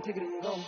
kick it and go.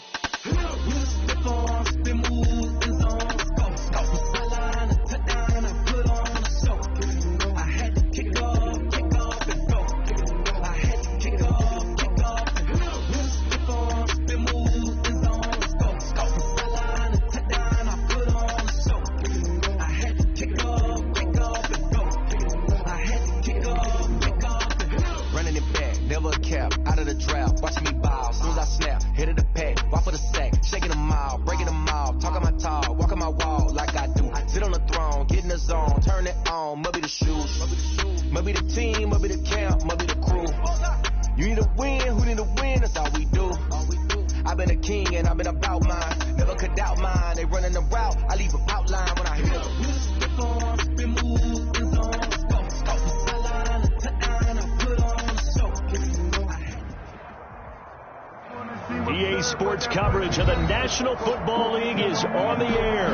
Sports coverage of the National Football League is on the air.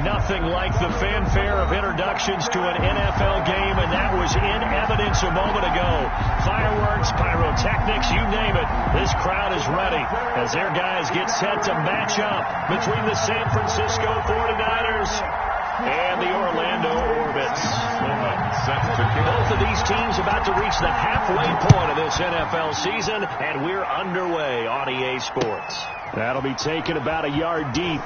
Nothing like the fanfare of introductions to an NFL game, and that was in evidence a moment ago. Fireworks, pyrotechnics, you name it. This crowd is ready as their guys get set to match up between the San Francisco 49ers and the Orlando Orbits. Both of these teams about to reach the halfway point of this NFL season, and we're underway on EA Sports. That'll be taken about a yard deep.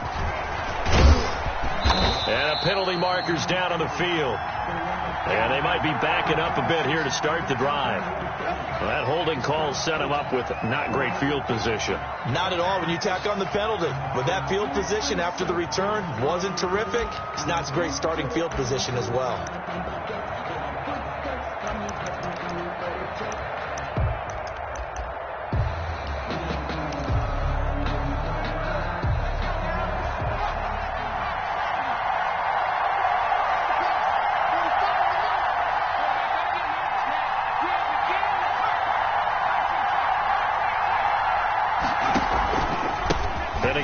And a penalty marker's down on the field. And they might be backing up a bit here to start the drive. Well, that holding call set him up with not great field position. Not at all when you tack on the penalty. With that field position after the return wasn't terrific. It's not a great starting field position as well.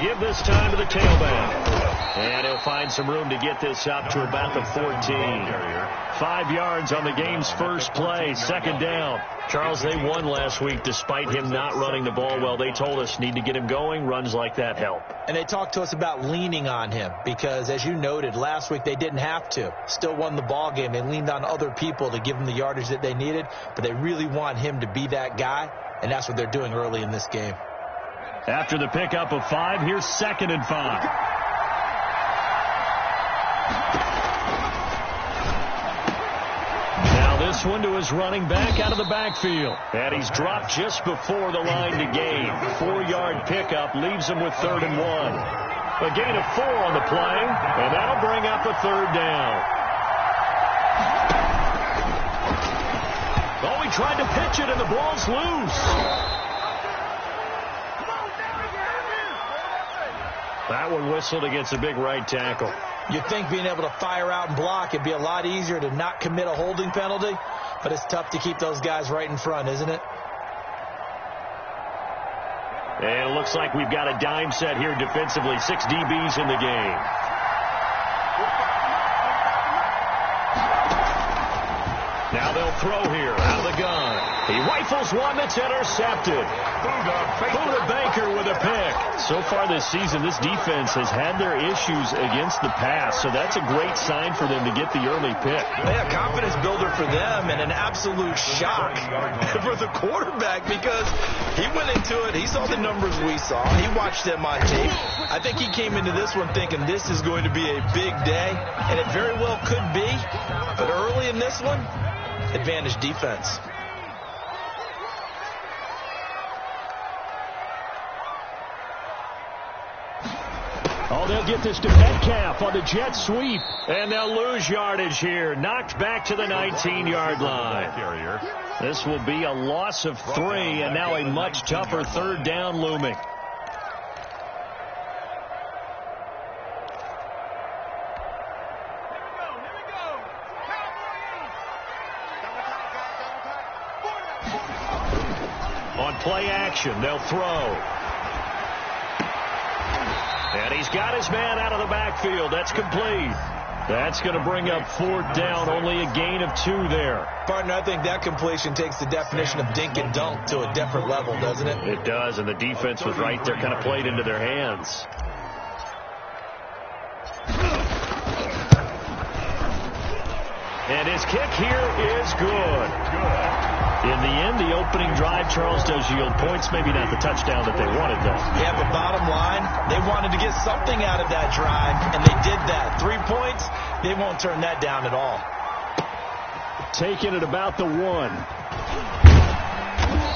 Give this time to the tailback. And he'll find some room to get this up to about the 14. 5 yards on the game's first play, second down. Charles, they won last week despite him not running the ball well. They told us need to get him going. Runs like that help. And they talked to us about leaning on him because, as you noted, last week they didn't have to. Still won the ball game. They leaned on other people to give them the yardage that they needed, but they really want him to be that guy, and that's what they're doing early in this game. After the pickup of 5, here's 2nd and 5. Now this one to his running back out of the backfield. And he's dropped just before the line to gain. 4-yard pickup leaves him with 3rd and 1. A gain of 4 on the play, and that'll bring up a 3rd down. Oh, he tried to pitch it, and the ball's loose. That one whistled against a big right tackle. You'd think being able to fire out and block, it'd be a lot easier to not commit a holding penalty, but it's tough to keep those guys right in front, isn't it? And it looks like we've got a dime set here defensively. 6 DBs in the game. Now they'll throw here out of the gun. He rifles one that's intercepted. Buda Baker with a pick. So far this season, this defense has had their issues against the pass, so that's a great sign for them to get the early pick. Yeah, confidence builder for them and an absolute shock for the quarterback because he went into it. He saw the numbers we saw. He watched them on tape. I think he came into this one thinking this is going to be a big day, and it very well could be. But early in this one, advantage defense. Oh, they'll get this to Metcalf on the jet sweep. And they'll lose yardage here. Knocked back to the 19-yard line. This will be a loss of 3, and now a much tougher 3rd down looming. On play action, they'll throw. And he's got his man out of the backfield. That's complete. That's going to bring up 4th down, only a gain of 2 there. Partner, I think that completion takes the definition of dink and dunk to a different level, doesn't it? It does, and the defense was right there, kind of played into their hands. And his kick here is good. In the end, the opening drive, Charles, does yield points. Maybe not the touchdown that they wanted, though. Yeah, but bottom line, they wanted to get something out of that drive, and they did that. 3 points, they won't turn that down at all. Taking it about the 1.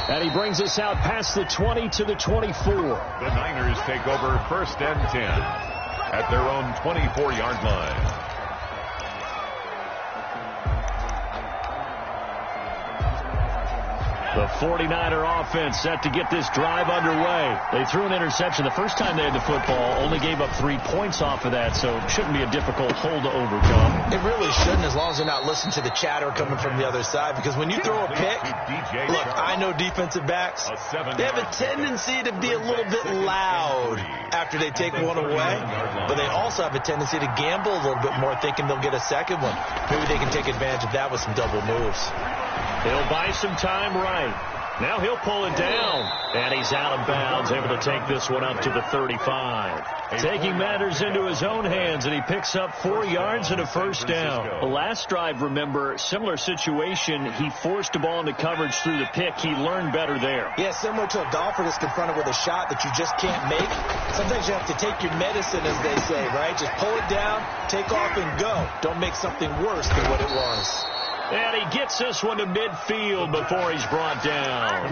And he brings us out past the 20 to the 24. The Niners take over 1st and 10 at their own 24-yard line. The 49er offense set to get this drive underway. They threw an interception the first time they had the football, only gave up 3 points off of that, so it shouldn't be a difficult hole to overcome. It really shouldn't, as long as they're not listening to the chatter coming from the other side, because when you throw a pick, look, I know defensive backs, they have a tendency to be a little bit loud after they take one away, but they also have a tendency to gamble a little bit more, thinking they'll get a second one. Maybe they can take advantage of that with some double moves. He'll buy some time right. Now he'll pull it down. And he's out of bounds, able to take this one up to the 35. Taking matters into his own hands, and he picks up 4 yards and a 1st down. The last drive, remember, similar situation. He forced the ball into coverage through the pick. He learned better there. Yeah, similar to a golfer that's confronted with a shot that you just can't make. Sometimes you have to take your medicine, as they say, right? Just pull it down, take off, and go. Don't make something worse than what it was. And he gets this one to midfield before he's brought down.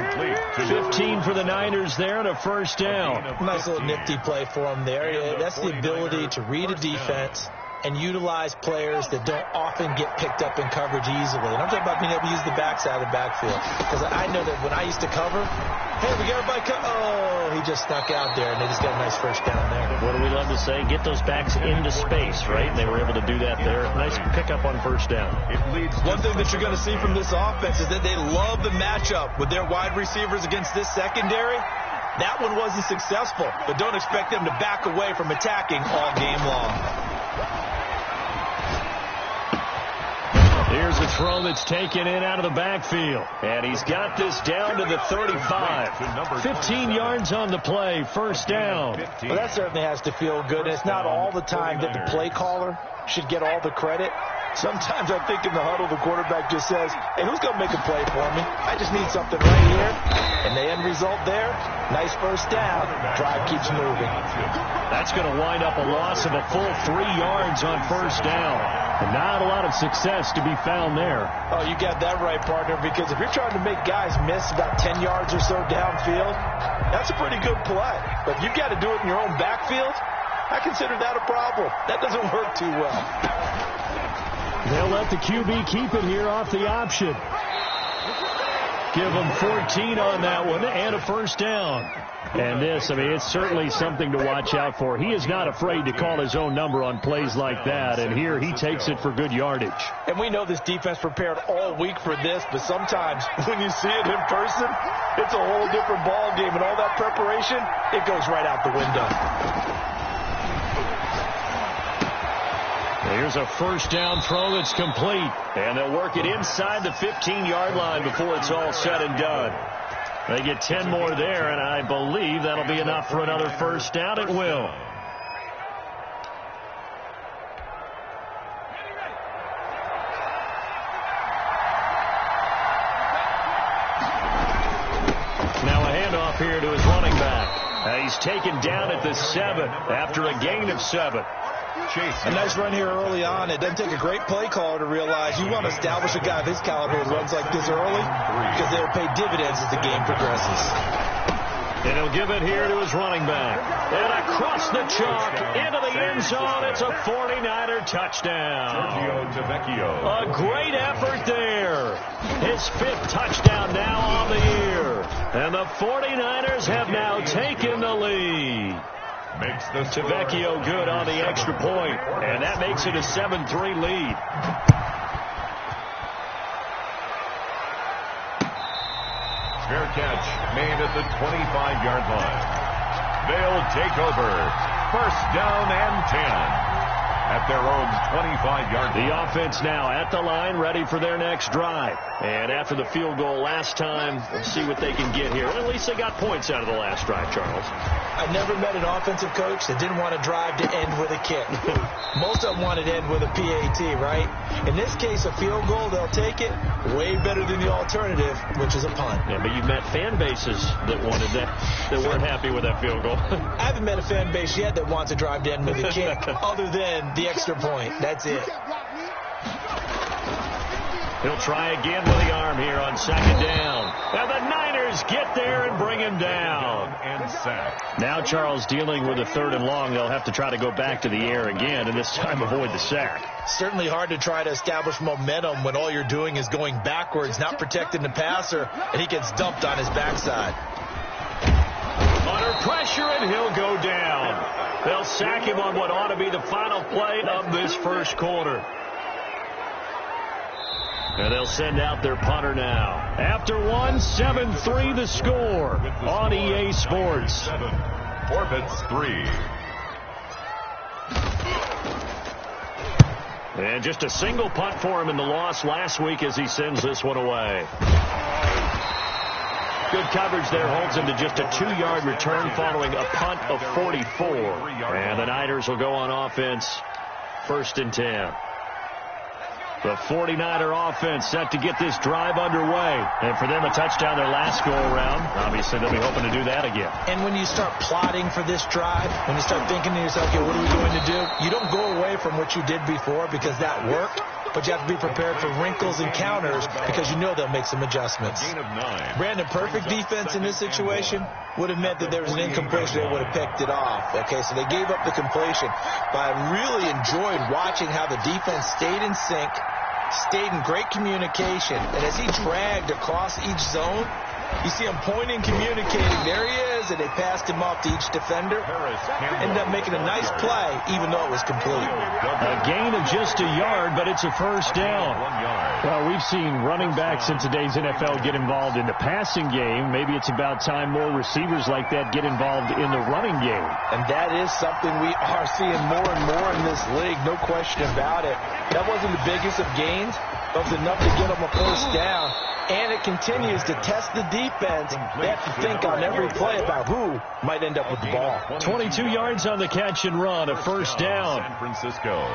15 for the Niners there and a 1st down. Nice little nifty play for him there. Yeah, that's the ability to read a defense and utilize players that don't often get picked up in coverage easily. And I'm talking about being able to use the backside of the backfield. Because I know that when I used to cover, hey, we got everybody oh, he just snuck out there, and they just got a nice 1st down there. What do we love to say? Get those backs into space, right? And they were able to do that there. Nice pickup on 1st down. One thing that you're going to see from this offense is that they love the matchup with their wide receivers against this secondary. That one wasn't successful, but don't expect them to back away from attacking all game long. Here's a throw that's taken in out of the backfield. And he's got this down to the 35. 15 yards on the play, 1st down. Well, that certainly has to feel good. And it's not all the time that the play caller should get all the credit. Sometimes I think in the huddle, the quarterback just says, hey, who's going to make a play for me? I just need something right here. And the end result there, nice 1st down. Drive keeps moving. That's going to wind up a loss of a full 3 yards on 1st down. And not a lot of success to be found there. Oh, you got that right, partner, because if you're trying to make guys miss about 10 yards or so downfield, that's a pretty good play. But if you've got to do it in your own backfield, I consider that a problem. That doesn't work too well. They'll let the QB keep it here off the option. Give him 14 on that one and a 1st down. And this, I mean, it's certainly something to watch out for. He is not afraid to call his own number on plays like that, and here he takes it for good yardage. And we know this defense prepared all week for this, but sometimes when you see it in person, it's a whole different ball game, and all that preparation, it goes right out the window. Here's a 1st down throw that's complete, and they'll work it inside the 15-yard line before it's all said and done. They get 10 more there, and I believe that'll be enough for another 1st down. It will. Now a handoff here to his running back. He's taken down at the 7 after a gain of 7. A nice run here early on. It doesn't take a great play caller to realize you want to establish a guy of his caliber who runs like this early, because they'll pay dividends as the game progresses. And he'll give it here to his running back. And across the chalk into the end zone. It's a 49er touchdown. Sergio Tavecchio. A great effort there. His 5th touchdown now on the year. And the 49ers have now taken the lead. Makes the Tavecchio good on the extra point, and that makes it a 7-3 lead. Fair catch made at the 25-yard line. They'll take over. 1st down and 10. at their own 25-yard line. The offense now at the line, ready for their next drive. And after the field goal last time, we'll see what they can get here. At least they got points out of the last drive, Charles. I never met an offensive coach that didn't want to drive to end with a kick. Most of them wanted to end with a PAT, right? In this case, a field goal, they'll take it. Way better than the alternative, which is a punt. Yeah, but you've met fan bases that wanted that weren't happy with that field goal. I haven't met a fan base yet that wants to drive to end with a kick, other than the extra point. That's it. He'll try again with the arm here on second down. And the Niners get there and bring him down. And sack. Now Charles dealing with a 3rd and long. They'll have to try to go back to the air again, and this time avoid the sack. Certainly hard to try to establish momentum when all you're doing is going backwards, not protecting the passer, and he gets dumped on his backside. Under pressure, and he'll go down. They'll sack him on what ought to be the final play of this first quarter. And they'll send out their punter now. After one, 7-3 the score on EA Sports. 7, forfeits 3. And just a single punt for him in the loss last week as he sends this one away. Good coverage there, holds him to just a 2-yard return following a punt of 44. And the Niners will go on offense, 1st and 10. The 49er offense set to get this drive underway. And for them, a touchdown their last go-around. Obviously, they'll be hoping to do that again. And when you start plotting for this drive, when you start thinking to yourself, okay, what are we going to do? You don't go away from what you did before because that worked. But you have to be prepared for wrinkles and counters because you know they'll make some adjustments. Gain of 9. Brandon, perfect defense in this situation would have meant that there was an incompletion. They would have picked it off. Okay, so they gave up the completion. But I really enjoyed watching how the defense stayed in sync, stayed in great communication. And as he dragged across each zone, you see him pointing, communicating. There he is, and they passed him off to each defender. Ended up making a nice play, even though it was complete. A gain of just a yard, but it's a first down. Well, we've seen running backs in today's NFL get involved in the passing game. Maybe it's about time more receivers like that get involved in the running game. And that is something we are seeing more and more in this league, no question about it. That wasn't the biggest of gains, but it was enough to get them a first down. And it continues to test the defense. They have to think on every play about who might end up with the ball. 22 yards on the catch and run, a first down. San Francisco.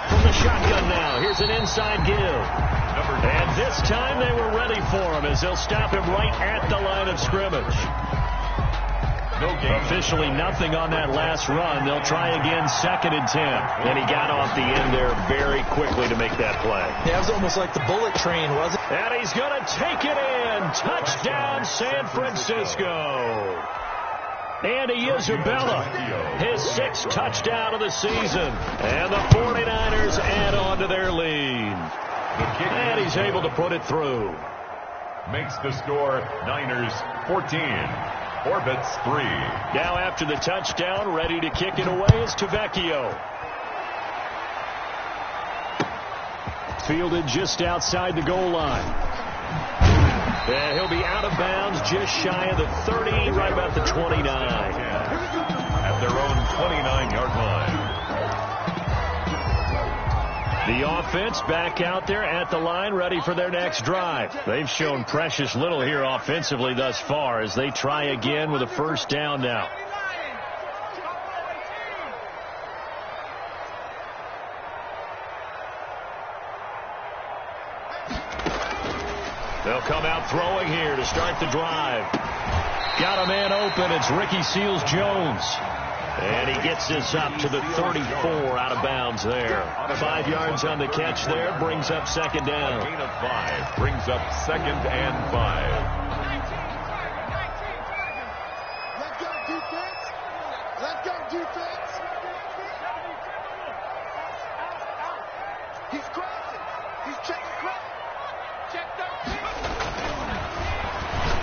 From the shotgun now, here's an inside give. And this time they were ready for him as they'll stop him right at the line of scrimmage. No gain. Officially nothing on that last run. They'll try again, 2nd and 10. And he got off the end there very quickly to make that play. Yeah, it was almost like the bullet train, wasn't it? And he's going to take it in. Touchdown, San Francisco. Andy Isabella, his 6th touchdown of the season. And the 49ers add on to their lead. And he's able to put it through. Makes the score Niners 14. Orbits 3. Now after the touchdown, ready to kick it away is Tavecchio. Fielded just outside the goal line. And he'll be out of bounds just shy of the 30, right about the 29. At their own 29-yard line. The offense back out there at the line, ready for their next drive. They've shown precious little here offensively thus far as they try again with a first down now. They'll come out throwing here to start the drive. Got a man open. It's Ricky Seals-Jones. And he gets this up to the 34 out of bounds there. 5 yards on the catch there. Brings up 2nd down. A gain of 5. Brings up 2nd and 5. Let's go defense. Let's go defense. He's crossing. He's checking cross. Check that.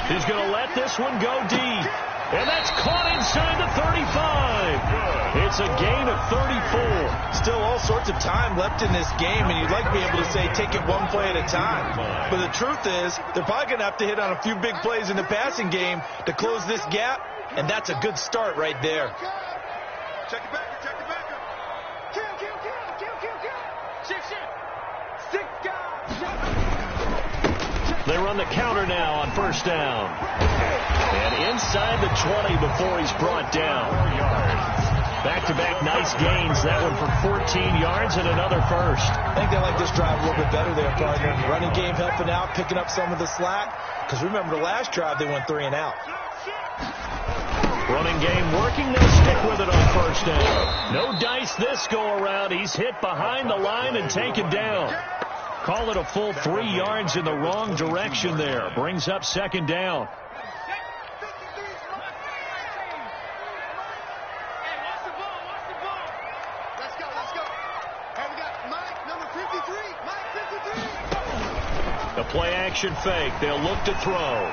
He's going to let this one go deep. And that's caught inside the 35. It's a gain of 34. Still all sorts of time left in this game, and you'd like to be able to say take it one play at a time. But the truth is, they're probably going to have to hit on a few big plays in the passing game to close this gap, and that's a good start right there. Check it back. Check it back. Kill. Shift. 6 guys. They run the counter now on first down. And inside the 20 before he's brought down. Back-to-back nice gains. That one for 14 yards and another first. I think they like this drive a little bit better there, partner. Running game helping out, picking up some of the slack. Because remember, the last drive they went 3 and out. Running game working. They'll stick with it on first down. No dice this go-around. He's hit behind the line and taken down. Call it a full 3 yards in the wrong direction there. Brings up second down. Let's go. Hey, we got Mike, number 53. Mike 53. The play action fake. They'll look to throw.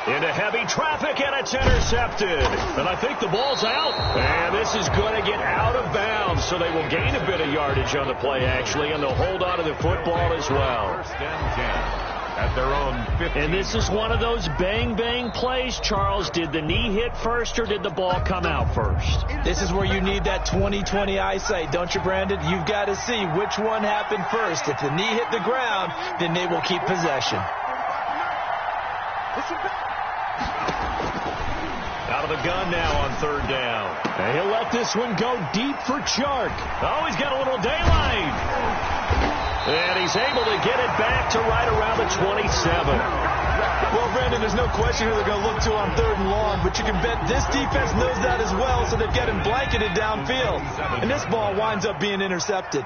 Into heavy traffic, and it's intercepted. And I think the ball's out. And this is going to get out of bounds, so they will gain a bit of yardage on the play, actually, and they'll hold on to the football as well. First and 10 at their own 50. And this is one of those bang-bang plays, Charles. Did the knee hit first, or did the ball come out first? This is where you need that 20/20 eyesight, don't you, Brandon? You've got to see which one happened first. If the knee hit the ground, then they will keep possession. Out of the gun now on third down. And he'll let this one go deep for Chark. Oh, he's got a little daylight. And he's able to get it back to right around the 27. Well, Brandon, there's no question who they're going to look to on third and long, but you can bet this defense knows that as well, so they've got him blanketed downfield. And this ball winds up being intercepted.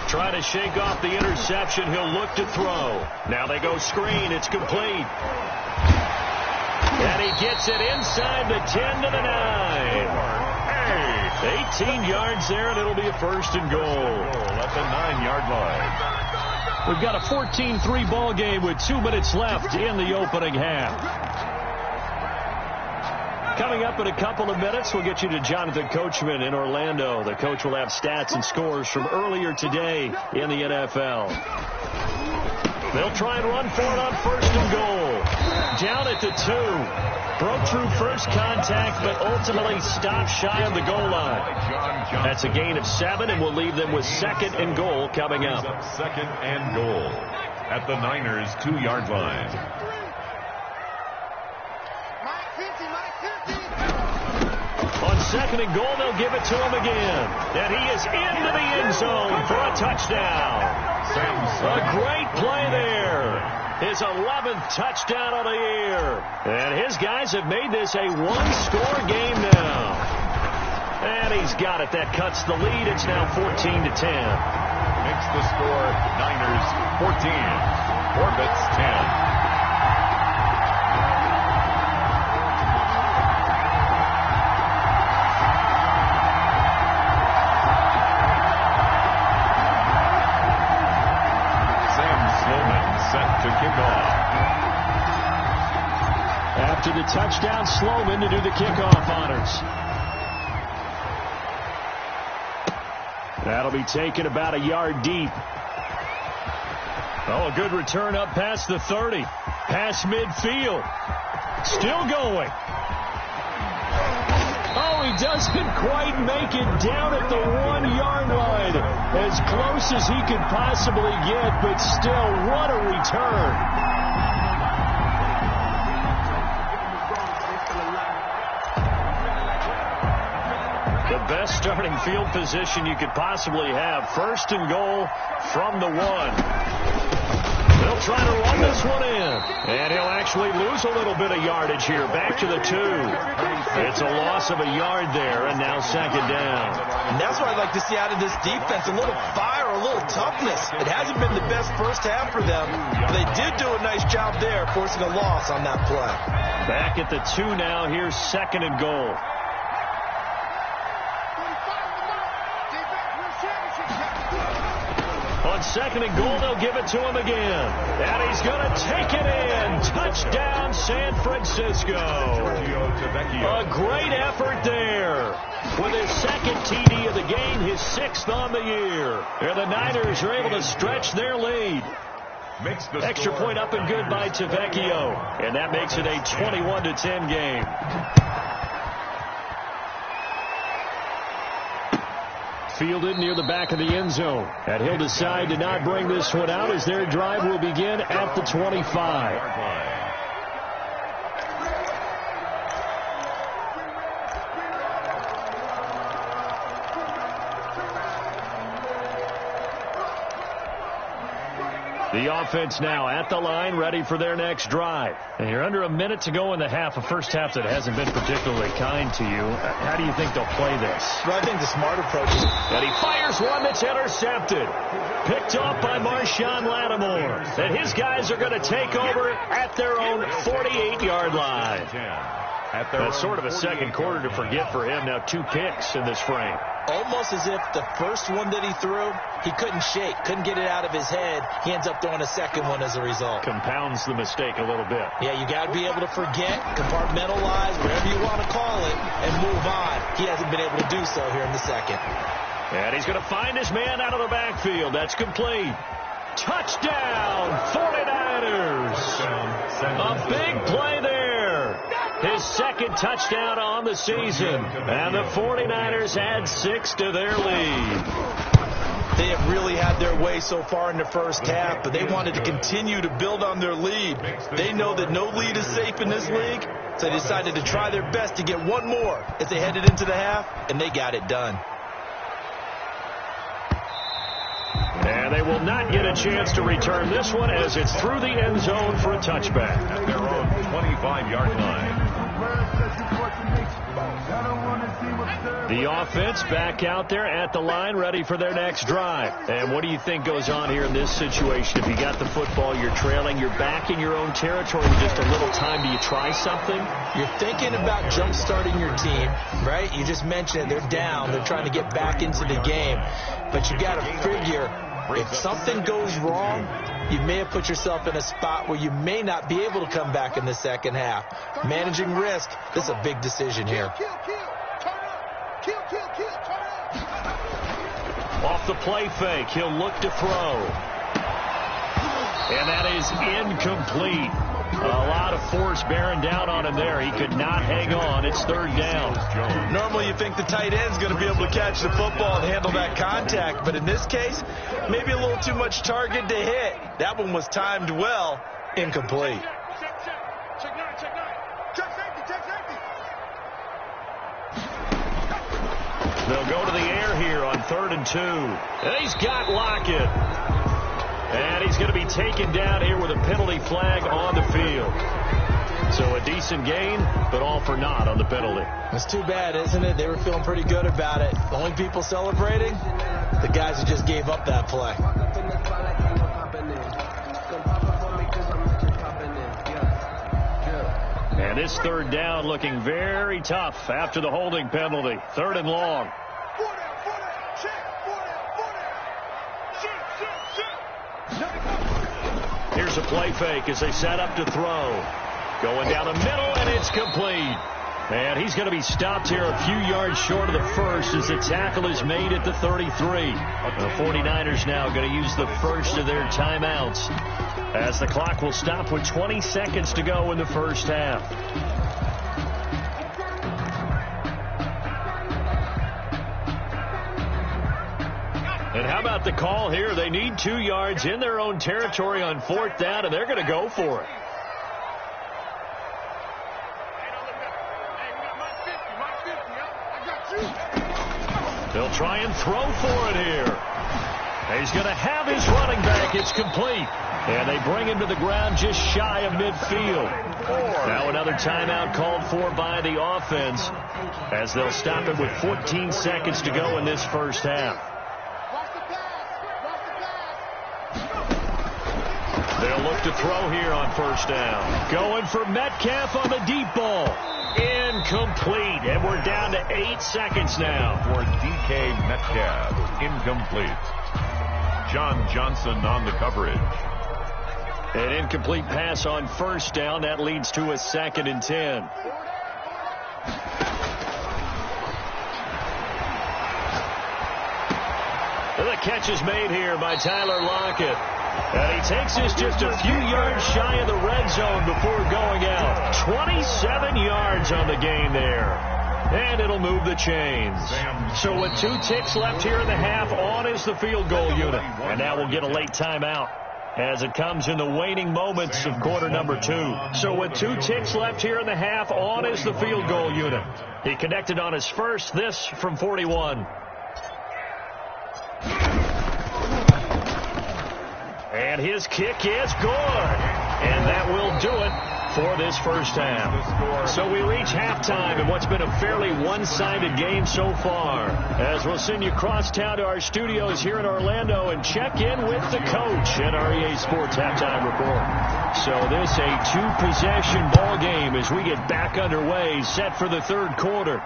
Trying to shake off the interception. He'll look to throw. Now they go screen. It's complete. And he gets it inside the 10 to the 9. 18 yards there, and it'll be a first and goal. At the 9-yard line. We've got a 14-3 ball game with 2 minutes left in the opening half. Coming up in a couple of minutes, we'll get you to Jonathan Coachman in Orlando. The coach will have stats and scores from earlier today in the NFL. They'll try and run for it on first and goal. Down at the 2. Broke through first contact, but ultimately stopped shy of the goal line. That's a gain of 7, and we'll leave them with second and goal coming up. Second and goal at the Niners' 2-yard line. On second and goal, they'll give it to him again. And he is into the end zone for a touchdown. A great play there. His 11th touchdown of the year. And his guys have made this a one-score game now. And he's got it. That cuts the lead. It's now 14-10. Makes the score Niners 14. Orbits 10. Set to kick off. After the touchdown, Sloman to do the kickoff honors. That'll be taken about a yard deep. Oh, a good return up past the 30. Past midfield. Still going. Oh, he doesn't quite make it down at the 1-yard line. As close as he could possibly get, but still, what a return. The best starting field position you could possibly have. First and goal from the 1. They'll try to run this one in. And he'll actually lose a little bit of yardage here. Back to the 2. It's a loss of a yard there, and now second down. And that's what I'd like to see out of this defense. A little fire, a little toughness. It hasn't been the best first half for them, but they did do a nice job there, forcing a loss on that play. Back at the 2 now. Here's second and goal. On 2nd and goal. They'll give it to him again. And he's going to take it in. Touchdown, San Francisco. A great effort there. With his 2nd TD of the game, his 6th on the year. And the Niners are able to stretch their lead. Extra point up and good by Tavecchio. And that makes it a 21-10 game. Fielded near the back of the end zone. And he'll decide to not bring this one out as their drive will begin at the 25. The offense now at the line, ready for their next drive. And you're under a minute to go in the half, a first half that hasn't been particularly kind to you. How do you think they'll play this? Well, I think the smart approach is... And he fires one that's intercepted. Picked off by Marshawn Lattimore. And his guys are going to take over at their own 48-yard line. That's sort of a second quarter to forget for him. Now 2 picks in this frame. Almost as if the first one that he threw, he couldn't shake, couldn't get it out of his head. He ends up throwing a second one as a result. Compounds the mistake a little bit. Yeah, you got to be able to forget, compartmentalize, whatever you want to call it, and move on. He hasn't been able to do so here in the second. And he's going to find his man out of the backfield. That's complete. Touchdown, 49ers. A big play there. His 2nd touchdown on the season. And the 49ers add 6 to their lead. They have really had their way so far in the first half, but they wanted to continue to build on their lead. They know that no lead is safe in this league, so they decided to try their best to get one more as they headed into the half, and they got it done. And they will not get a chance to return this one as it's through the end zone for a touchback. At their own 25-yard line. The offense back out there at the line, ready for their next drive. And what do you think goes on here in this situation? If you got the football, you're trailing, you're back in your own territory with just a little time. Do you try something? You're thinking about jump-starting your team, right? You just mentioned it. They're down. They're trying to get back into the game. But you got to figure, if something goes wrong, you may have put yourself in a spot where you may not be able to come back in the second half. Managing risk, this is a big decision here. Off the play fake, he'll look to throw. And that is incomplete. A lot of force bearing down on him there. He could not hang on. It's 3rd down. Normally you think the tight end's going to be able to catch the football and handle that contact. But in this case, maybe a little too much target to hit. That one was timed well. Incomplete. They'll go to the air here on 3rd and 2. And he's got Lockett. And he's going to be taken down here with a penalty flag on the field. So a decent gain, but all for naught on the penalty. It's too bad, isn't it? They were feeling pretty good about it. The only people celebrating, the guys who just gave up that play. And this 3rd down looking very tough after the holding penalty. 3rd and long. Here's a play fake as they set up to throw. Going down the middle, and it's complete. And he's going to be stopped here a few yards short of the first as the tackle is made at the 33. The 49ers now going to use the first of their timeouts as the clock will stop with 20 seconds to go in the first half. And how about the call here? They need 2 yards in their own territory on 4th down, and they're going to go for it. They'll try and throw for it here. He's going to have his running back. It's complete. And they bring him to the ground just shy of midfield. Now another timeout called for by the offense as they'll stop it with 14 seconds to go in this first half. They'll look to throw here on 1st down. Going for Metcalf on the deep ball. Incomplete. And we're down to 8 seconds now. For DK Metcalf. Incomplete. John Johnson on the coverage. An incomplete pass on first down. That leads to a 2nd and 10. The catch is made here by Tyler Lockett. And he takes this just a few yards shy of the red zone before going out. 27 yards on the game there. And it'll move the chains. So with 2 ticks left here in the half, on is the field goal unit. And now we'll get a late timeout as it comes in the waning moments of quarter number 2. So with 2 ticks left here in the half, on is the field goal unit. He connected on his first, this from 41. And his kick is good. And that will do it for this first half. So we reach halftime in what's been a fairly one-sided game so far. As we'll send you across town to our studios here in Orlando and check in with the coach at our EA Sports Halftime Report. So this a 2-possession ball game as we get back underway, set for the 3rd quarter.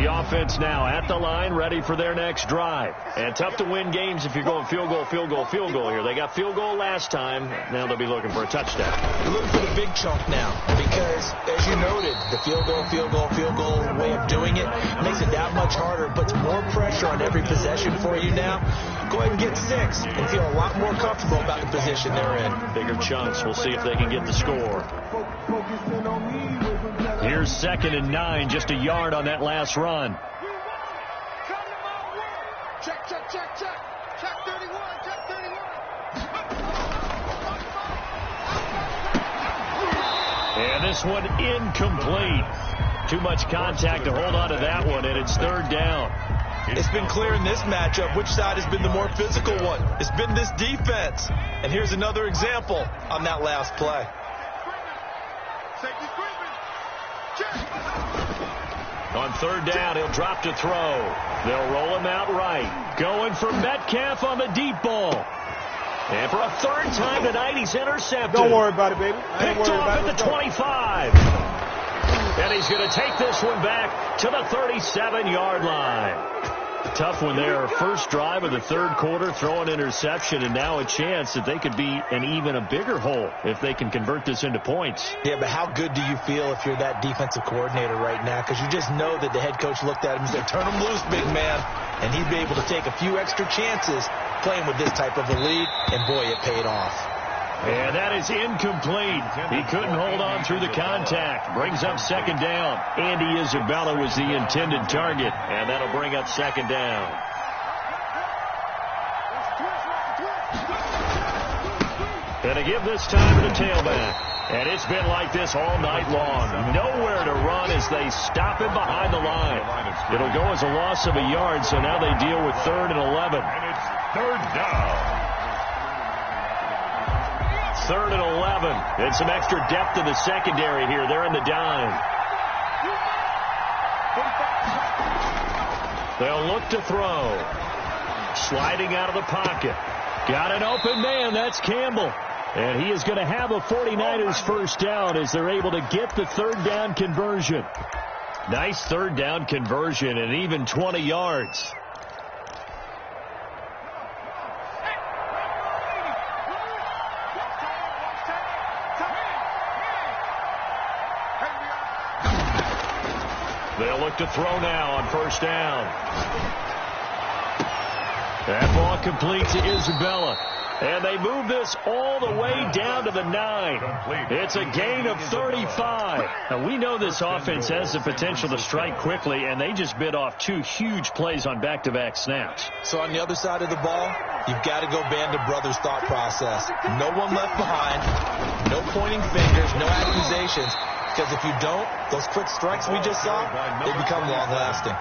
Offense now at the line, ready for their next drive. And tough to win games if you're going field goal, field goal, field goal here. They got field goal last time. Now they'll be looking for a touchdown. You're looking for the big chunk now because, as you noted, the field goal way of doing it makes it that much harder, puts more pressure on every possession for you now. Go ahead and get 6 and feel a lot more comfortable about the position they're in. Bigger chunks. We'll see if they can get the score. Here's 2nd and 9, just a yard on that last run. Check. Check 31. Check 31. And this one incomplete. Too much contact to hold on to that one, and it's 3rd down. It's been clear in this matchup which side has been the more physical one. It's been this defense. And here's another example on that last play. On 3rd down, he'll drop to throw. They'll roll him out right. Going for Metcalf on the deep ball. And for a 3rd time tonight, he's intercepted. Don't worry about it, baby. Picked off at the 25. And he's going to take this one back to the 37-yard line. Tough one there. First drive of the 3rd quarter, throw an interception, and now a chance that they could be in even a bigger hole if they can convert this into points. Yeah, but how good do you feel if you're that defensive coordinator right now? Because you just know that the head coach looked at him and said, turn him loose, big man. And he'd be able to take a few extra chances playing with this type of a lead, and boy, it paid off. And that is incomplete. He couldn't hold on through the contact. Brings up 2nd down. Andy Isabella was the intended target, and that'll bring up 2nd down. And to give this time to the tailback. And it's been like this all night long. Nowhere to run as they stop him behind the line. It'll go as a loss of a yard, so now they deal with 3rd and 11. And it's 3rd down. 3rd and 11. And some extra depth in the secondary here. They're in the dime. They'll look to throw. Sliding out of the pocket. Got an open man. That's Campbell. And he is going to have a 49ers first down as they're able to get the 3rd down conversion. Nice 3rd down conversion and even 20 yards. They'll look to throw now on first down. That ball complete to Isabella. And they move this all the way down to the 9. It's a gain of 35. Now, we know this offense has the potential to strike quickly, and they just bit off 2 huge plays on back-to-back snaps. So on the other side of the ball, you've got to go band of brothers thought process. No one left behind. No pointing fingers. No accusations. Because if you don't, those quick strikes we just saw, they become long-lasting.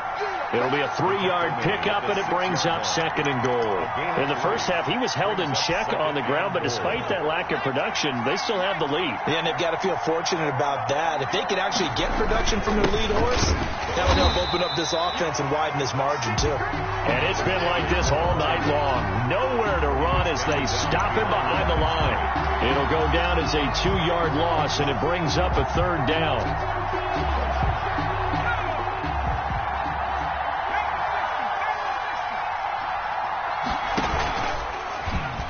It'll be a 3-yard pickup, and it brings up 2nd and goal. In the first half, he was held in check on the ground, but despite that lack of production, they still have the lead. Yeah, and they've got to feel fortunate about that. If they could actually get production from their lead horse, that would help open up this offense and widen this margin, too. And it's been like this all night long. Nowhere to run as they stop him behind the line. It'll go down as a 2-yard loss, and it brings up a 3rd down.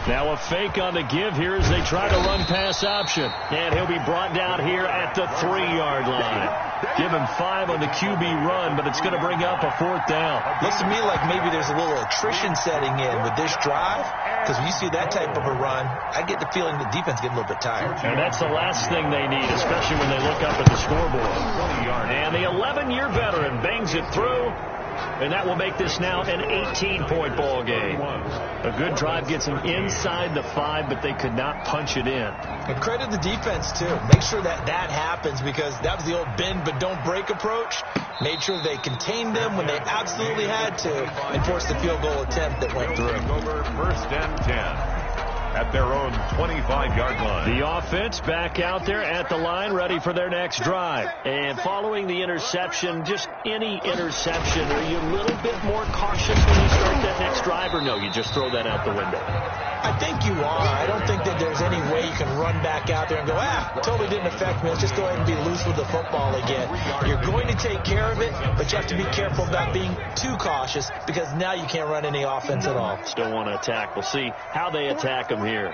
Now a fake on the give here as they try to run pass option. And he'll be brought down here at the 3-yard line. Give him 5 on the QB run, but it's going to bring up a 4th down. Looks to me like maybe there's a little attrition setting in with this drive. Because when you see that type of a run, I get the feeling the defense getting a little bit tired. And that's the last thing they need, especially when they look up at the scoreboard. And the 11-year veteran bangs it through. And that will make this now an 18-point ball game. A good drive gets them inside the 5, but they could not punch it in. And credit the defense, too. Make sure that that happens because that was the old bend but don't break approach. Made sure they contained them when they absolutely had to and forced the field goal attempt that went through. Over 1st and 10. At their own 25-yard line. The offense back out there at the line, ready for their next drive. And following the interception, just any interception, are you a little bit more cautious when you start that next drive, or no, you just throw that out the window? I think you are. I don't think that there's any way you can run back out there and go, totally didn't affect me. Let's just go ahead and be loose with the football again. You're going to take care of it, but you have to be careful about being too cautious because now you can't run any offense at all. Still want to attack. We'll see how they attack them here.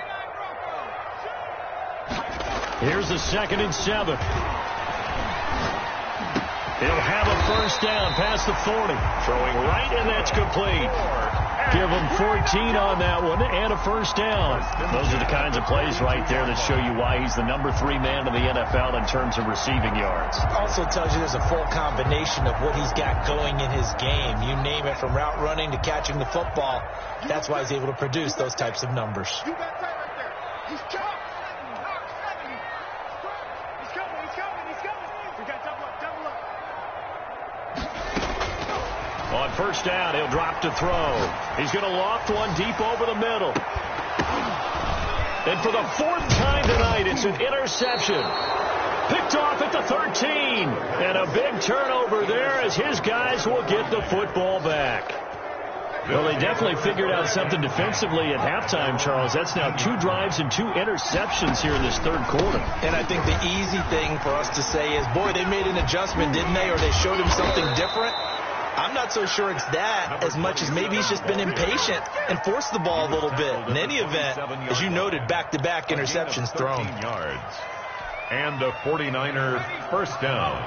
Here's the 2nd and 7. He'll have a 1st down past the 40. Throwing right, and that's complete. Give him 14 on that one and a 1st down. Those are the kinds of plays right there that show you why he's the number 3 man in the NFL in terms of receiving yards. Also tells you there's a full combination of what he's got going in his game. You name it, from route running to catching the football. That's why he's able to produce those types of numbers. You got that right there. He's coming. We got double up. On 1st down, he'll drop to throw. He's going to loft one deep over the middle. And for the 4th time tonight, it's an interception. Picked off at the 13. And a big turnover there as his guys will get the football back. Well, they definitely figured out something defensively at halftime, Charles. That's now 2 drives and 2 interceptions here in this 3rd quarter. And I think the easy thing for us to say is, boy, they made an adjustment, didn't they? Or they showed him something different. I'm not so sure it's that as much as maybe he's just been impatient and forced the ball a little bit. In any event, as you noted, back-to-back interceptions thrown. Yards. And a 49er 1st down.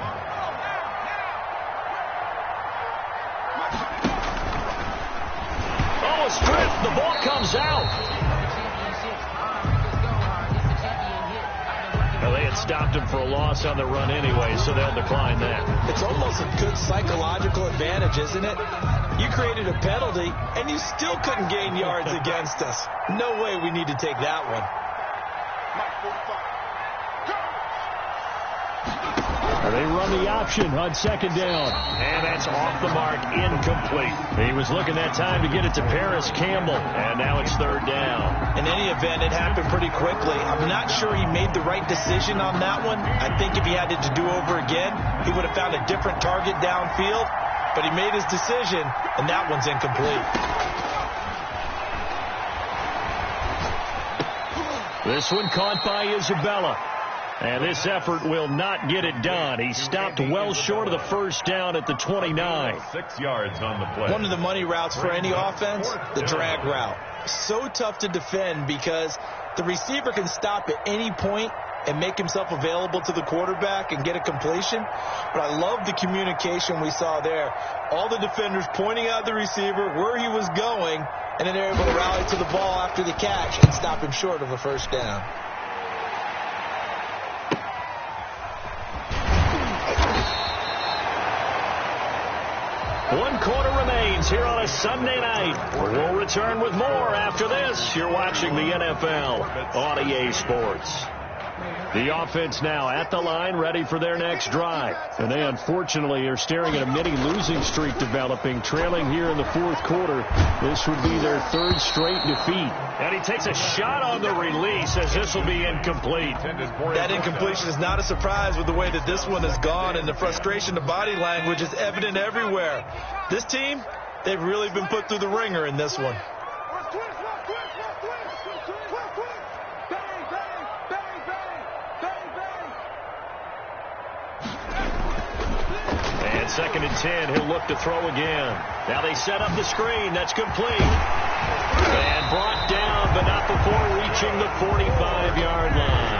Oh, a strip. The ball comes out. Well, they had stopped him for a loss on the run anyway, so they'll decline that. It's almost a good psychological advantage, isn't it? You created a penalty, and you still couldn't gain yards against us. No way we need to take that one. They run the option on 2nd down. And that's off the mark, incomplete. He was looking that time to get it to Paris Campbell. And now it's 3rd down. In any event, it happened pretty quickly. I'm not sure he made the right decision on that one. I think if he had it to do over again, he would have found a different target downfield. But he made his decision, and that one's incomplete. This one caught by Isabella. And this effort will not get it done. He stopped well short of the 1st down at the 29. 6 yards on the play. One of the money routes for any offense, the drag route. So tough to defend because the receiver can stop at any point and make himself available to the quarterback and get a completion. But I love the communication we saw there. All the defenders pointing out the receiver, where he was going, and then they're able to rally to the ball after the catch and stop him short of a 1st down. One quarter remains here on a Sunday night. We'll return with more after this. You're watching the NFL on EA Sports. The offense now at the line, ready for their next drive. And they unfortunately are staring at a mini losing streak developing, trailing here in the fourth quarter. This would be their third straight defeat. And he takes a shot on the release as this will be incomplete. That incompletion is not a surprise with the way that this one has gone, and the frustration, the body language is evident everywhere. This team, they've really been put through the ringer in this one. And 2nd and 10, he'll look to throw again. Now they set up the screen. That's complete. And brought down, but not before reaching the 45-yard line.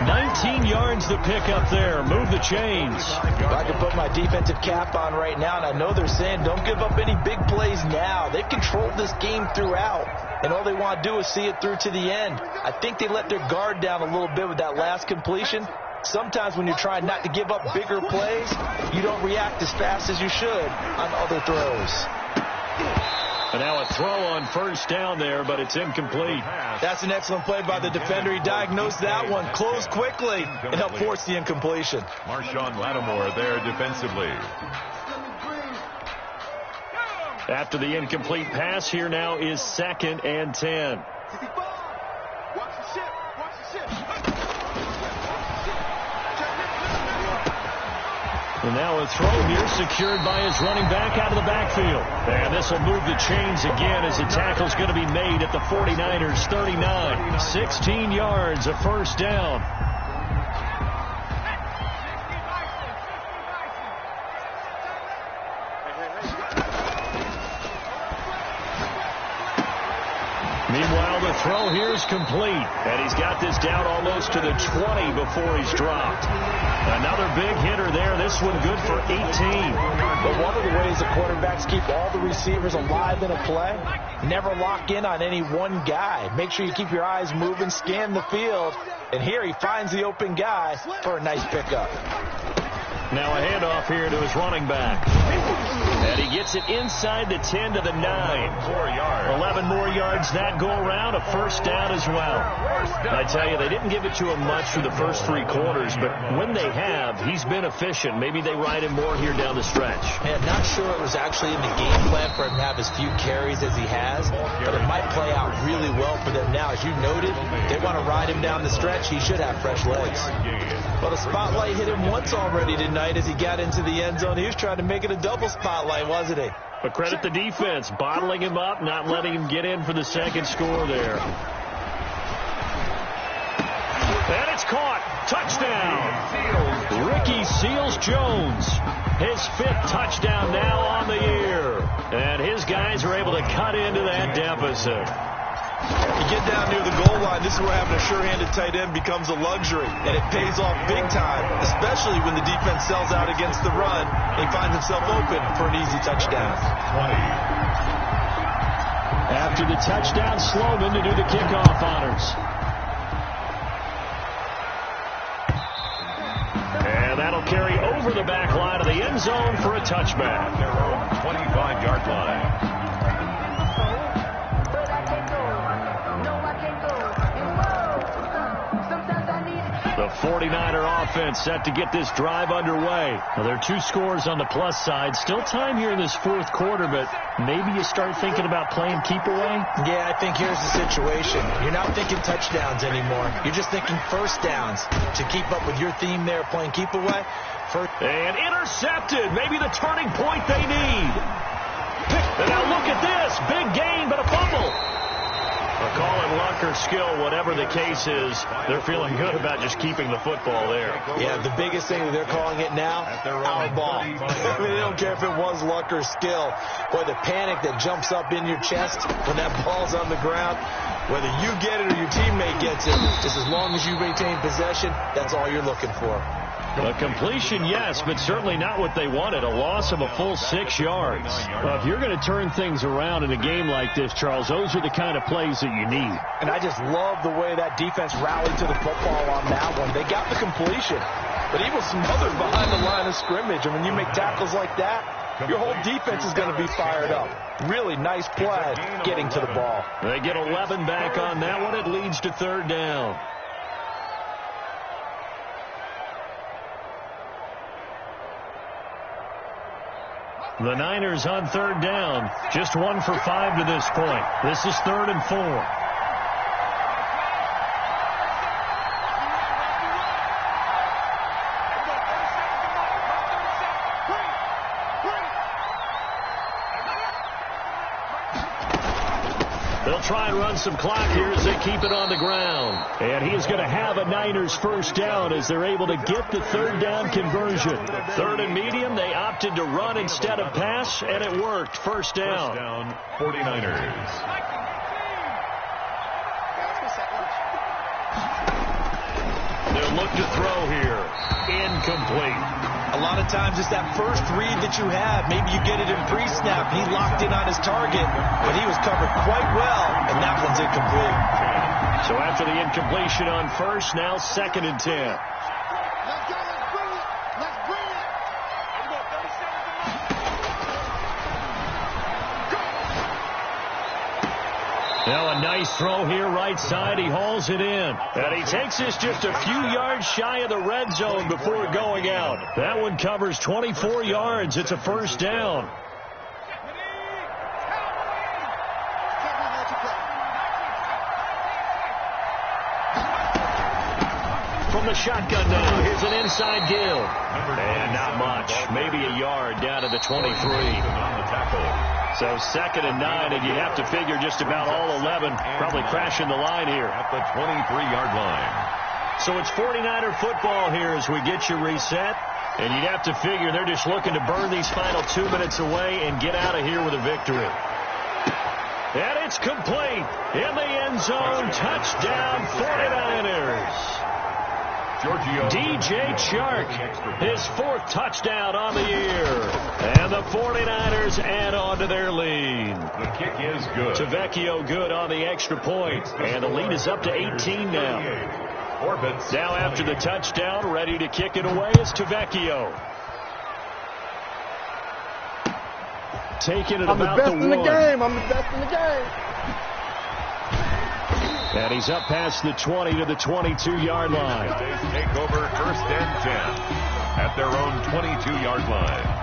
19 yards to pick up there. Move the chains. I can put my defensive cap on right now, and I know they're saying don't give up any big plays now. They've controlled this game throughout, and all they want to do is see it through to the end. I think they let their guard down a little bit with that last completion. Sometimes when you're trying not to give up bigger plays, you don't react as fast as you should on other throws. And now a throw on 1st down there, but it's incomplete. That's an excellent play by the defender. He diagnosed that one, closed quickly, and helped force the incompletion. Marshawn Lattimore there defensively. After the incomplete pass, here now is 2nd and 10. Watch the ship. Watch the ship. And now a throw here secured by his running back out of the backfield. And this will move the chains again as the tackle's going to be made at the 49ers 39. 16 yards, a 1st down. Meanwhile, the throw here is complete. And he's got this down almost to the 20 before he's dropped. Another big hitter there. This one good for 18. But one of the ways the quarterbacks keep all the receivers alive in a play, never lock in on any one guy. Make sure you keep your eyes moving, scan the field. And here he finds the open guy for a nice pickup. Now a handoff here to his running back. And he gets it inside the 10 to the 9. 4 yards. 11 more yards that go around, a 1st down as well. I tell you, they didn't give it to him much for the first 3 quarters, but when they have, he's been efficient. Maybe they ride him more here down the stretch. Man, not sure it was actually in the game plan for him to have as few carries as he has, but it might play out really well for them now. As you noted, they want to ride him down the stretch. He should have fresh legs. Well, the spotlight hit him once already tonight as he got into the end zone. He was trying to make it a double spotlight, wasn't he? But credit the defense, bottling him up, not letting him get in for the 2nd score there. And it's caught. Touchdown. Ricky Seals-Jones. His 5th touchdown now on the year. And his guys are able to cut into that deficit. You get down near the goal line, this is where having a sure-handed tight end becomes a luxury, and it pays off big time, especially when the defense sells out against the run. He finds himself open for an easy touchdown. 20. After the touchdown, Sloman to do the kickoff honors. And that'll carry over the back line of the end zone for a touchback. Their own 25-yard line. The 49er offense set to get this drive underway. Well, there are 2 scores on the plus side. Still time here in this 4th quarter, but maybe you start thinking about playing keep away? Yeah, I think here's the situation. You're not thinking touchdowns anymore. You're just thinking 1st downs to keep up with your theme there, playing keep away. And intercepted. Maybe the turning point they need. And now look at this. Big gain, but a fumble. A call it luck or skill, whatever the case is, they're feeling good about just keeping the football there. Yeah, the biggest thing that they're calling it now, our ball. I mean, they don't care if it was luck or skill. Boy, the panic that jumps up in your chest when that ball's on the ground, whether you get it or your teammate gets it, just as long as you maintain possession, that's all you're looking for. A completion, yes, but certainly not what they wanted. A loss of a full 6 yards. Well, if you're going to turn things around in a game like this, Charles, those are the kind of plays that you need. And I just love the way that defense rallied to the football on that one. They got the completion, but he was smothered behind the line of scrimmage. And when you make tackles like that, your whole defense is going to be fired up. Really nice play getting to the ball. They get 11 back on that one. It leads to 3rd down. The Niners on third down. Just 1 for 5 to this point. This is 3rd and 4. They'll try and run some clock here as they keep it on the ground. And he's going to have a Niners first down as they're able to get the third down conversion. 3rd and medium, they opted to run instead of pass, and it worked. First down. First down, 49ers. They'll look to throw here. Incomplete. A lot of times it's that first read that you have. Maybe you get it in pre-snap. He locked in on his target, but he was covered quite well, and that one's incomplete. So after the incompletion on first, now 2nd and 10. Let's go. Let's bring it. Let's bring it. Now a nice throw here, right side. He hauls it in. And he takes this just a few yards shy of the red zone before going out. That one covers 24 yards. It's a first down. From the shotgun now, here's an inside give. And not much. Maybe a yard down to the 23. So 2nd and 9, and you have to figure just about all 11 probably crashing the line here. At the 23-yard line. So it's 49er football here as we get you reset. And you'd have to figure they're just looking to burn these final 2 minutes away and get out of here with a victory. And it's complete. In the end zone, touchdown 49ers. DJ Chark, his 4th touchdown on the year. And the 49ers add on to their lead. The kick is good. Tavecchio good on the extra point. And the lead is up to 18 now. Orbits. Now after the touchdown, ready to kick it away is Tavecchio. Taking it I'm about the best the in the 1. game. I'm the best in the game. And he's up past the 20 to the 22-yard line. They take over 1st and 10 at their own 22-yard line.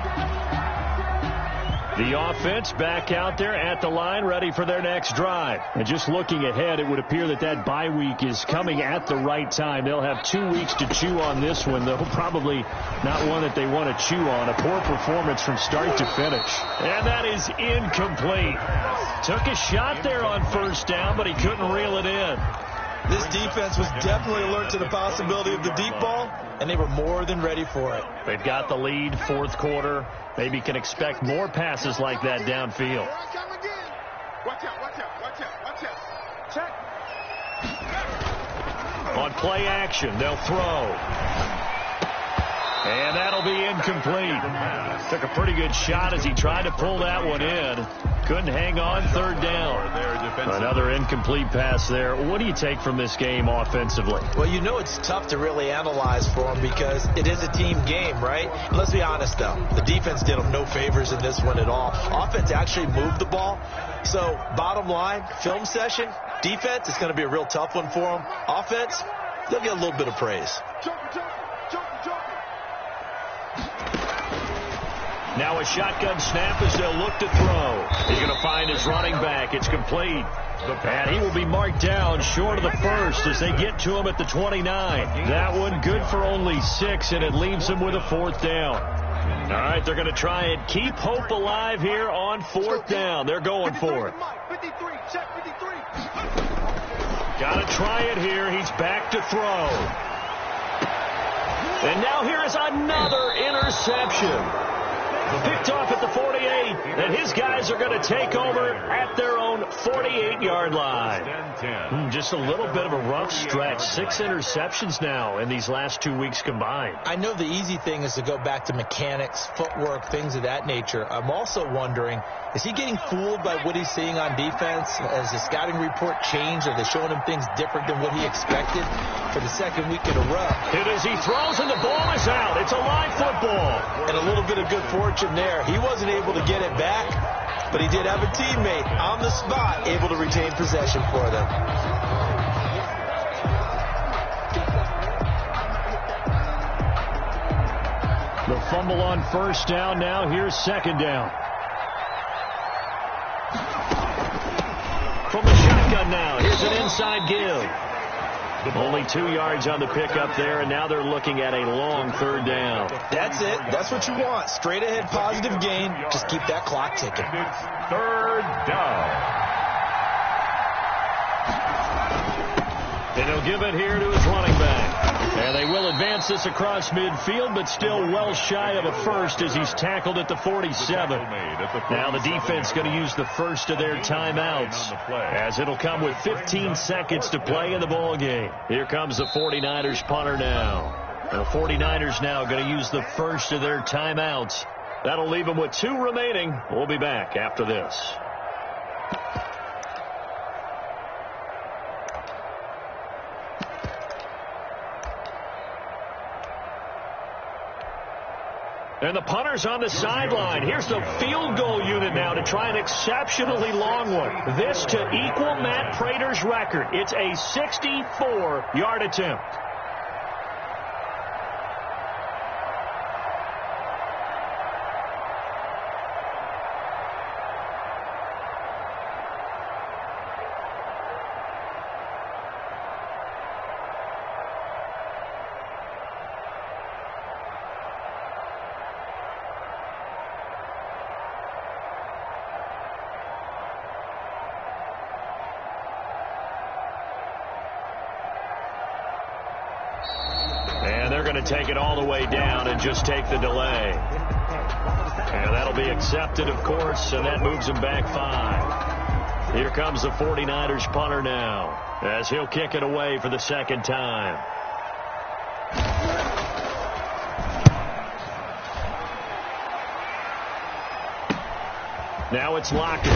The offense back out there at the line, ready for their next drive. And just looking ahead, it would appear that that bye week is coming at the right time. They'll have 2 weeks to chew on this one, though probably not one that they want to chew on. A poor performance from start to finish. And that is incomplete. Took a shot there on first down, but he couldn't reel it in. This defense was definitely alert to the possibility of the deep ball, and they were more than ready for it. They've got the lead, 4th quarter. Maybe can expect more passes like that downfield. Watch out, watch out, watch out, watch out. Check. On play action, they'll throw. And that'll be incomplete. Took a pretty good shot as he tried to pull that one in. Couldn't hang on, 3rd down. Another incomplete pass there. What do you take from this game offensively? Well, you know it's tough to really analyze for them because it is a team game, right? Let's be honest, though. The defense did them no favors in this one at all. Offense actually moved the ball. So, bottom line, film session, defense, it's going to be a real tough one for them. Offense, they'll get a little bit of praise. Now a shotgun snap as they'll look to throw. He's going to find his running back. It's complete. And he will be marked down short of the first as they get to him at the 29. That one good for only 6, and it leaves him with a 4th down. All right, they're going to try and keep hope alive here on 4th down. They're going for it. 53, check 53. Got to try it here. He's back to throw. And now here is another interception. Picked off at the 48, and his guys are going to take over at their own 48-yard line. Just a little bit of a rough stretch. 6 interceptions now in these last 2 weeks combined. I know the easy thing is to go back to mechanics, footwork, things of that nature. I'm also wondering, is he getting fooled by what he's seeing on defense? Has the scouting report changed? Are they showing him things different than what he expected for the 2nd week in a row? It is, he throws and the ball is out. It's a live football. And a little bit of good fortune there. He wasn't able to get it back, but he did have a teammate on the spot able to retain possession for them. The fumble on first down. Now here's second down. From the shotgun now, here's an inside give. Only 2 yards on the pickup there, and now they're looking at a long third down. That's it. That's what you want. Straight ahead positive gain. Just keep that clock ticking. Third down. And he'll give it here to his running back. And they will advance this across midfield, but still well shy of a first as he's tackled at the 47. Now the defense going to use the first of their timeouts, as it'll come with 15 seconds to play in the ball game. Here comes the 49ers punter now. The 49ers now going to use the first of their timeouts. That'll leave them with 2 remaining. We'll be back after this. And the punter's on the sideline. Here's the field goal unit now to try an exceptionally long one. This to equal Matt Prater's record. It's a 64-yard attempt. Take it all the way down and just take the delay. And that'll be accepted, of course, and that moves him back 5. Here comes the 49ers punter now, as he'll kick it away for the second time. Now it's Lockett.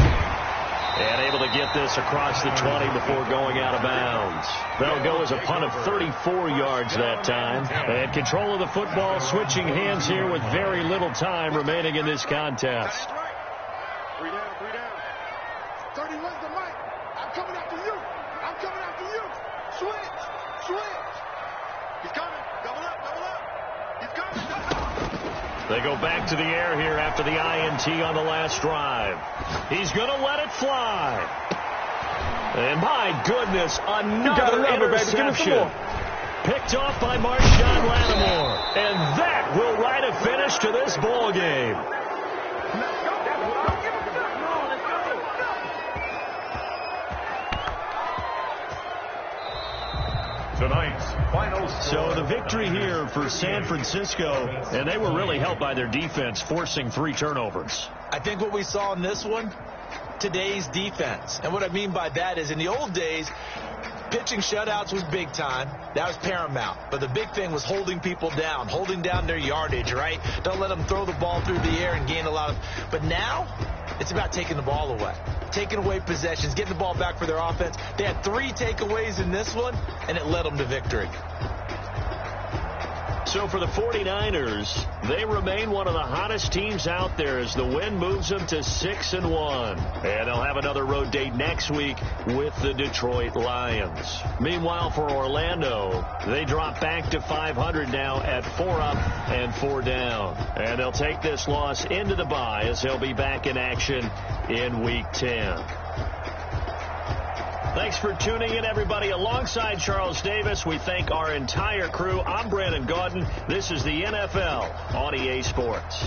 And able to get this across the 20 before going out of bounds. That'll go as a punt of 34 yards that time. And control of the football switching hands here with very little time remaining in this contest. Three down, 31's the mic. I'm coming after you. I'm coming after you. Switch. He's coming. Double up. He's coming. Double up. They go back to the air here after the INT on the last drive. He's going to let it fly. And my goodness, another interception. Picked off by Marshawn Lattimore. And that will write a finish to this ball game. Tonight's final score. So the victory here for San Francisco, and they were really helped by their defense, forcing 3 turnovers. I think what we saw in this one, today's defense. And what I mean by that is in the old days, pitching shutouts was big time. That was paramount. But the big thing was holding people down, holding down their yardage, right? Don't let them throw the ball through the air and gain a lot of... But now, it's about taking the ball away. Taking away possessions, getting the ball back for their offense. They had 3 takeaways in this one, and it led them to victory. So for the 49ers, they remain one of the hottest teams out there as the win moves them to 6-1. And they'll have another road date next week with the Detroit Lions. Meanwhile, for Orlando, they drop back to 500 now at 4 up and 4 down. And they'll take this loss into the bye as they'll be back in action in Week 10. Thanks for tuning in, everybody. Alongside Charles Davis, we thank our entire crew. I'm Brandon Gaudin. This is the NFL on EA Sports.